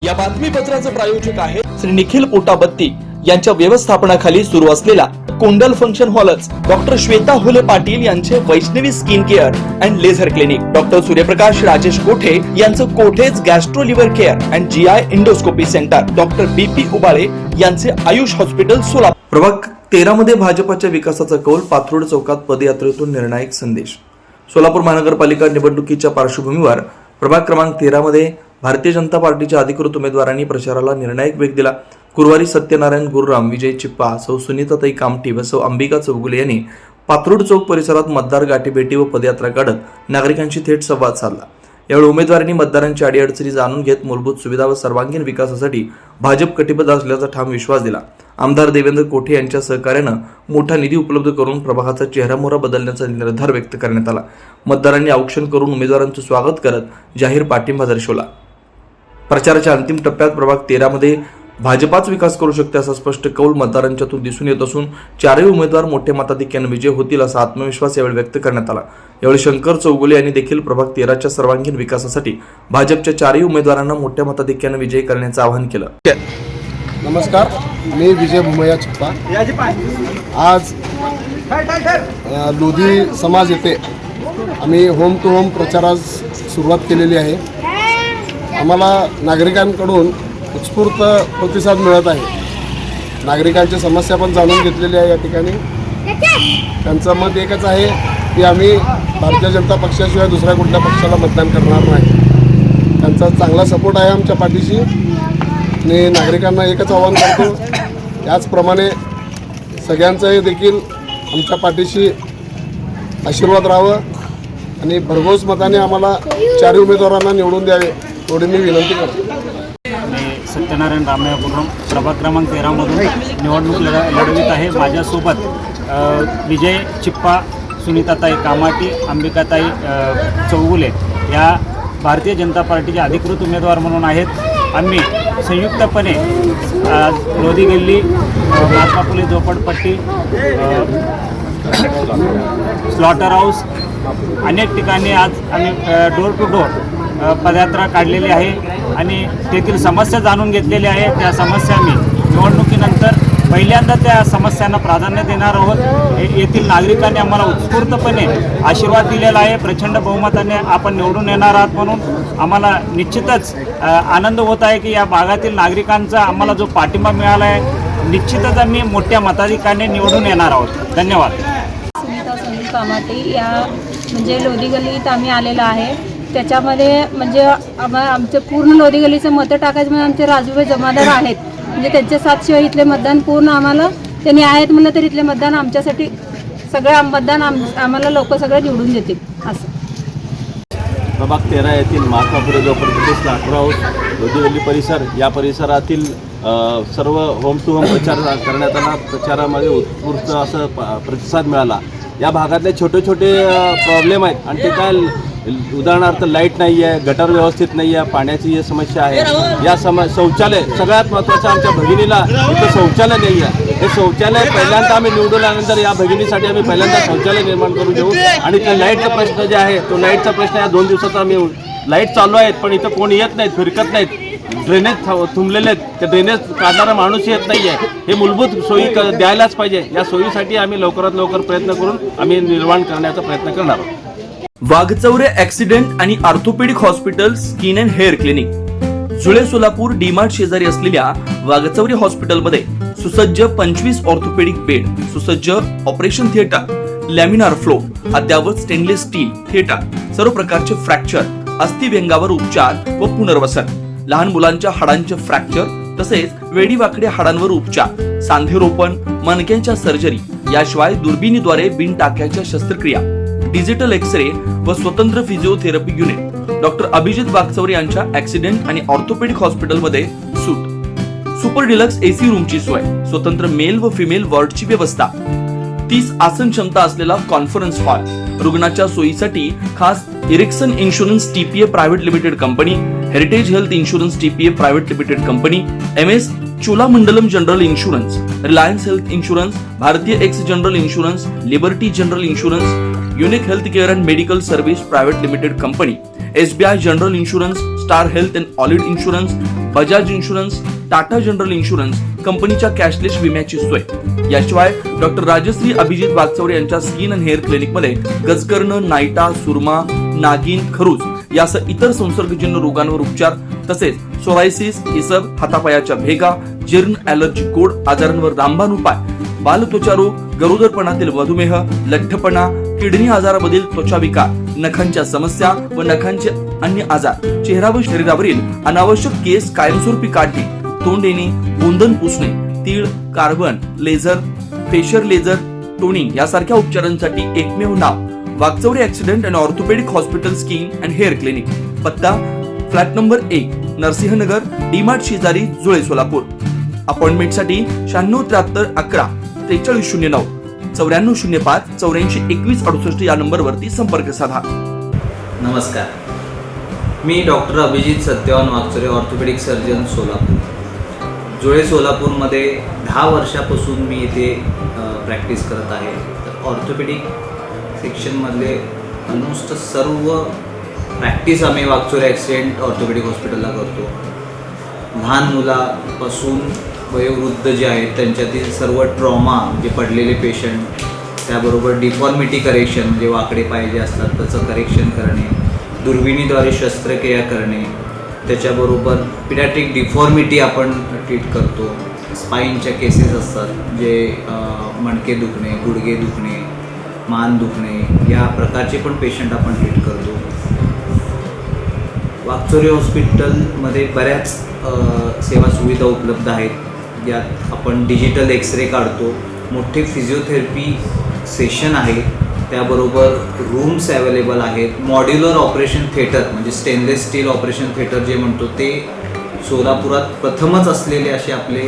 या बातमीपत्राचे प्रायोजक आहे श्री निखिल पोटाबत्ती यांच्या व्यवस्थापनाखाली सुरू असलेला कोंडल फंक्शन हॉलच, डॉक्टर श्वेता हुले पाटील यांचे Vaishnavi skin care and laser clinic, doctor Suryaprakash Rajesh Kothe यांचं कोठेज gastro liver care and GI endoscopy centre, doctor BP Ubale यांचे आयुष हॉस्पिटल सोलापूर। प्रभाग 13 मध्ये भाजपाच्या विकासाचा कौल, पाथरुड चौकात पदयात्रेतून निर्णायक संदेश। सोलापूर महानगरपालिका निवडणुकीच्या पार्श्वभूमीवर प्रभाग क्रमांक 13 मध्ये भारतीय जनता पार्टीच्या अधिकृत उमेदवारांनी प्रचाराला निर्णायक वेग दिला। गुरुवारी सत्यनारायण गुरुराम, विजय चिप्पा, सौ सुनीताताई कामठी व सौ अंबिका चौगुले यांनी पाथरुड चौक परिसरात मतदार गाठीभेटी व पदयात्रा काढत नागरिकांशी थेट संवाद साधला। यावेळी उमेदवारांनी मतदारांची अडीअडचणी जाणून घेत मूलभूत सुविधा व सर्वांगीण विकासासाठी भाजप कटिबद्ध असल्याचा ठाम विश्वास दिला। आमदार देवेंद्र कोठे यांच्या सहकार्यानं मोठा निधी उपलब्ध करून प्रभागाचा चेहरामोहरा बदलण्याचा निर्धार व्यक्त करण्यात आला। मतदारांनी औक्षण करून उमेदवारांचे स्वागत करत जाहीर पाठिंबा दर्शवला। प्रचाराच्या अंतिम टप्प्यात प्रभाग 13 मध्ये भाजपाच विकास करू शकते असा स्पष्ट कौल मतदारांच्यातून दिसून येत असून चारही उमेदवार मोठ्या मताधिक्याने विजय होतील असा आत्मविश्वास यावेळी व्यक्त करण्यात आला। यावेळी शंकर चौगुले यांनी देखील प्रभाग 13च्या सर्वांगीण विकासासाठी भाजपच्या चारही उमेदवारांना मोठ्या मताधिक्याने विजयी करण्याचं आवाहन केलं। नमस्कार, मी विजय भुमया चिप्पा। आज लोधी समाज येथे आम्ही होम टू होम प्रचारास सुरुवात केलेली आहे। आम्हाला नागरिकांकडून उत्स्फूर्त प्रतिसाद मिळत आहे। नागरिकांच्या समस्या पण जाणून घेतलेल्या आहे। या ठिकाणी त्यांचं मत एकच आहे की आम्ही भारतीय जनता पक्षाशिवाय दुसऱ्या कुठल्या पक्षाला मतदान करणार नाही। त्यांचा चांगला सपोर्ट आहे आमच्या पाठीशी आणि नागरिकांना एकच आवाहन करतो, त्याचप्रमाणे सगळ्यांचं देखील आमच्या पाठीशी आशीर्वाद राहावं आणि भरघोस मताने आम्हाला चारही उमेदवारांना निवडून द्यावे एवढी मी विनंती करतो। सत्यनारायण रामया गुरुराम प्रभाग क्रमांक 13 मधून निवडणूक लढवित आहे। माझ्यासोबत विजय चिप्पा, सुनीताताई कामाठी, अंबिकाताई चौगुले या भारतीय जनता पार्टीचे अधिकृत उमेदवार म्हणून आहेत। आम्ही संयुक्तपणे लोधी गल्ली, महात्मा फुले झोपडपट्टी, स्लॉटर हाऊस अनेक ठिकाणी आज आम्ही डोर टू डोर पदयात्रा काढलेली आहे आणि तेथील समस्या जाणून घेतलेल्या आहे। त्या समस्या आम्ही निवडणुकीनंतर पहिल्यांदा त्या समस्यांना प्राधान्य देणार आहोत। येथील नागरिकांनी आम्हाला उत्स्फूर्तपणे आशीर्वाद दिलेला आहे। प्रचंड बहुमताने आपण निवडून येणार आहात म्हणून आम्हाला निश्चितच आनंद होत आहे की या भागातील नागरिकांचा आम्हाला जो पाठिंबा मिळाला आहे, निश्चितच आम्ही मोठ्या मताधिक्याने निवडून येणार आहोत। धन्यवाद। सुनील कामाठी या म्हणजे लोधी गल्लीत आम्ही आलेलो आहे। त्याच्यामध्ये म्हणजे आमचं पूर्ण लोधी गल्लीचं मतं टाकायचं म्हणजे आमचे राजूभाई जमादार आहेत, म्हणजे त्यांच्या साथशिवाय इथले मतदान पूर्ण आम्हाला त्यांनी आहेत म्हणलं तर इथले मतदान आमच्यासाठी सगळं मतदान आम्हाला लोक सगळं निवडून देतील असं। प्रभाग 13 येथील महात्मा फुले झोपडपट्टी, स्लॉटर हाऊस, लोधी गल्ली परिसर या परिसरातील सर्व होम टू होम प्रचार करण्यात आला। प्रचारामध्ये उत्स्फूर्त असं प्रतिसाद मिळाला। या भागातले छोटे छोटे प्रॉब्लेम आहेत आणि ते काय, उदाहरणार्थ लाईट नाही आहे, गटर व्यवस्थित नाही आहे, पाण्याची समस्या आहे, या शौचालय सगळ्यात महत्त्वाचं आमच्या भगिनीला इथं शौचालय नाही आहे। हे शौचालय पहिल्यांदा आम्ही निवडून आल्यानंतर या भगिनीसाठी आम्ही पहिल्यांदा शौचालय निर्माण करून देऊ आणि त्या लाईटचा प्रश्न जे आहे तो लाईटचा प्रश्न या 2 दिवसात आम्ही लाईट चालू आहेत पण इथं कोणी येत नाहीत, फिरकत नाहीत, ड्रेनेज तुंबलेले आहेत, त्या ड्रेनेज काढणारा माणूस येत नाही आहे। हे मूलभूत सोयी द्यायलाच पाहिजे। या सोयीसाठी आम्ही लवकरात लवकर प्रयत्न करून आम्ही निर्माण करण्याचा प्रयत्न करणार आहोत। वाघचौरे ॲक्सिडेंट आणि orthopaedic hospital, skin and hair clinic, जुळे सोलापूर डीमार्ट शेजारी असलेल्या वाघचौरे हॉस्पिटलमध्ये सुसज्ज 25 ऑर्थोपेडिक बेड, सुसज्ज ऑपरेशन थिएटर, लॅमिनार फ्लो, अद्यावत स्टेनलेस स्टील थिएटर, सर्व प्रकारचे फ्रॅक्चर, अस्थिव्यंगावर उपचार व पुनर्वसन, लहान मुलांच्या हाडांचे फ्रॅक्चर तसेच वेडीवाकड्या हाडांवर उपचार, सांधेरोपण, मणक्यांच्या सर्जरी, याशिवाय दुर्बिणीद्वारे बिनटाक्याच्या शस्त्रक्रिया, डिजिटल एक्सरे व स्वतंत्र physiotherapy unit. Doctor Abhijit Waghchaure यांच्या ॲक्सिडेंट आणि ऑर्थोपेडिक हॉस्पिटलमध्ये सूट, सुपर डिलक्स एसी रूमची सोय, स्वतंत्र मेल व फिमेल वॉर्डची व्यवस्था, 30 आसन क्षमता असलेला कॉन्फरन्स हॉल, रुग्णाच्या सोयीसाठी खास Ericson insurance TPA private limited company, heritage health insurance TPA private limited company, MS Cholamandalam general insurance, Reliance health insurance, भारतीय AXA general insurance, Liberty general insurance, unique health care and medical service private limited company, SBI general insurance, Star health and allied insurance, Bajaj insurance, Tata general insurance कंपनीच्या cashless विम्याची सोय. याशिवाय doctor Rajshri Abhijit Waghchaure यांच्या skin and hair clinic मध्ये गजकर्ण, नायटा, सुरमा, नागिन, खरूज यासह इतर संसर्गजन्य रोगांवर उपचार, तसेच सोरायसिस, इसब, हातापायाच्या भेगा, जीर्ण, ॲलर्जी, गोड आजारांवर रामबाण उपाय, बालत्वचा रोग, गरोदरपणातील मधुमेह, लठ्ठपणा, किडनी आजारामधील त्वचा विकार, नखांच्या समस्या व नखांचे अन्य आजार, चेहरा व शरीरावरील अनावश्यक केस कायमस्वरूपी काढणे, तोंड येणे, गोंधन पुसणे, तीळ, carbon, laser, facial laser, toning यासारख्या उपचारांसाठी एकमेव नाव Wagchaure accident and orthopaedic hospital skin and hair clinic. पत्ता फ्लॅट नंबर 1, नरसिंहनगर, डीमार्ट शेजारी, जुळे, सोलापूर. अपॉइंटमेंटसाठी 9673 11 4309 9405 84 21 68 या नंबरवरती संपर्क साधा. नमस्कार, मी doctor Abhijit Satyawan Wagchaure, orthopaedic surgeon, Solapur. Jule, सोलापूरमध्ये 10 वर्षापासून मी इथे प्रॅक्टिस करत आहे. तर ऑर्थोपेडिक सेक्शनमधले ऑलमोस्ट सर्व प्रॅक्टिस आम्ही वागचौरे ॲक्सिडेंट ऑर्थोपेडिक हॉस्पिटलला करतो. लहान मुलापासून वयोवृद्ध जे आहेत त्यांच्यातील सर्व ट्रॉमा, जे पडलेले पेशंट, त्याबरोबर डिफॉर्मिटी करेक्शन, म्हणजे वाकडे पाय जे असतात त्याचं करेक्शन करणे, दुर्बिणीद्वारे शस्त्रक्रिया करणे, त्याच्याबरोबर पिडॅट्रिक डिफॉर्मिटी आपण ट्रीट करतो. स्पाईनच्या केसेस असतात, जे मणके दुखणे, गुडघे दुखणे, मान दुखणे या प्रकारचे पण पेशंट आपण ट्रीट करतो. वागचौरे हॉस्पिटलमध्ये बऱ्याच सेवा सुविधा उपलब्ध आहेत. यात आपण डिजिटल एक्सरे काढतो, मोठे फिजिओथेरपी सेशन आहे, त्याबरोबर रूम्स अवेलेबल आहेत. मॉड्युलर ऑपरेशन थिएटर म्हणजे स्टेनलेस स्टील ऑपरेशन थिएटर जे म्हणतो ते सोलापुरात प्रथमच असलेले असे आपले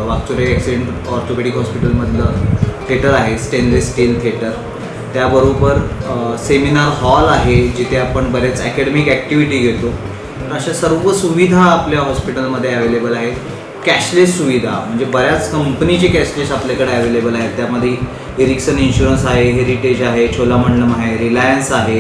वागचौरे ॲक्सिडेंट ऑर्थोपेडिक हॉस्पिटलमधलं थिएटर आहे, स्टेनलेस स्टील थिएटर. त्याबरोबर सेमिनार हॉल आहे, जिथे आपण बरेच अकॅडमिक ॲक्टिव्हिटी घेतो. तर अशा सर्व सुविधा आपल्या हॉस्पिटलमध्ये अवेलेबल आहेत. कॅशलेस सुविधा म्हणजे बऱ्याच कंपनीचे कॅशलेस आपल्याकडे अवेलेबल आहेत. त्यामध्ये एरिक्सन इन्शुरन्स आहे, हेरिटेज आहे, चोलामंडलम आहे, रिलायन्स आहे,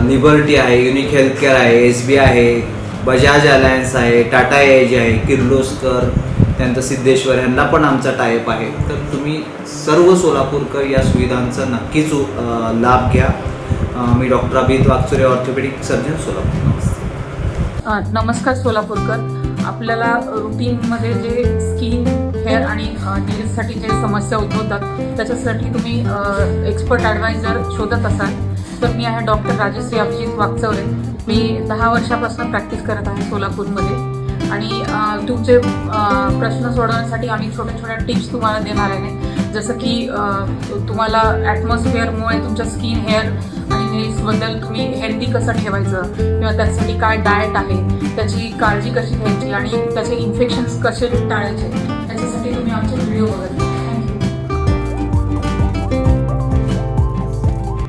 लिबर्टी आहे, युनिक हेल्थ केअर आहे, SBI आहे, बजाज अलायन्स आहे, टाटा एज आहे, किर्लोस्कर, त्यानंतर सिद्धेश्वर यांना पण आमचा टायअप आहे. तर तुम्ही सर्व सोलापूरकर या सुविधांचा नक्कीच लाभ घ्या. मी doctor Abhijit Wagchaure, orthopaedic surgeon, Solapur. नमस्कार सोलापूरकर. आपल्याला रुटीनमध्ये जे स्किन, हेअर आणि नेल्ससाठी जे समस्या उद्भवतात त्याच्यासाठी तुम्ही एक्सपर्ट ॲडवायझर शोधत असाल तर मी आहे डॉक्टर राजश्री अभिजित वागचौरे. मी 10 वर्षापासून प्रॅक्टिस करत आहे सोलापूरमध्ये आणि तुमचे प्रश्न सोडवण्यासाठी आम्ही छोट्या छोट्या टिप्स तुम्हाला देणार आहे. जसं की तुम्हाला ॲटमॉस्फिअरमुळे तुमच्या स्किन, हेअर आणि नेल्सबद्दल तुम्ही हेल्दी कसं ठेवायचं किंवा त्यासाठी काय डाएट आहे, त्याची काळजी कशी घ्यायची आणि त्याचे इन्फेक्शन्स कसे टाळायचे, त्याच्यासाठी तुम्ही आमचे व्हिडिओ बघत